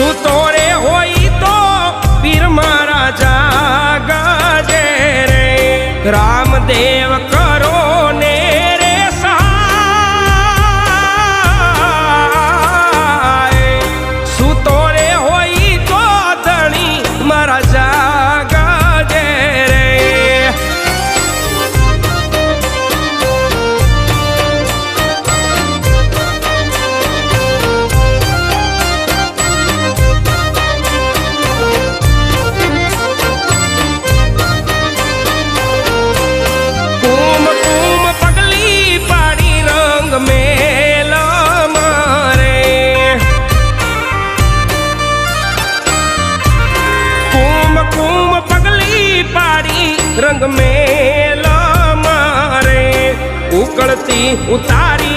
સૂતો રે હોય તો પીર મારા જાગજે રે રામદેવ કરો ને રે સહાય સૂતો રે હોય તો ધણી મારા જાગજે રે रंग मेला मारे उकड़ती उतारी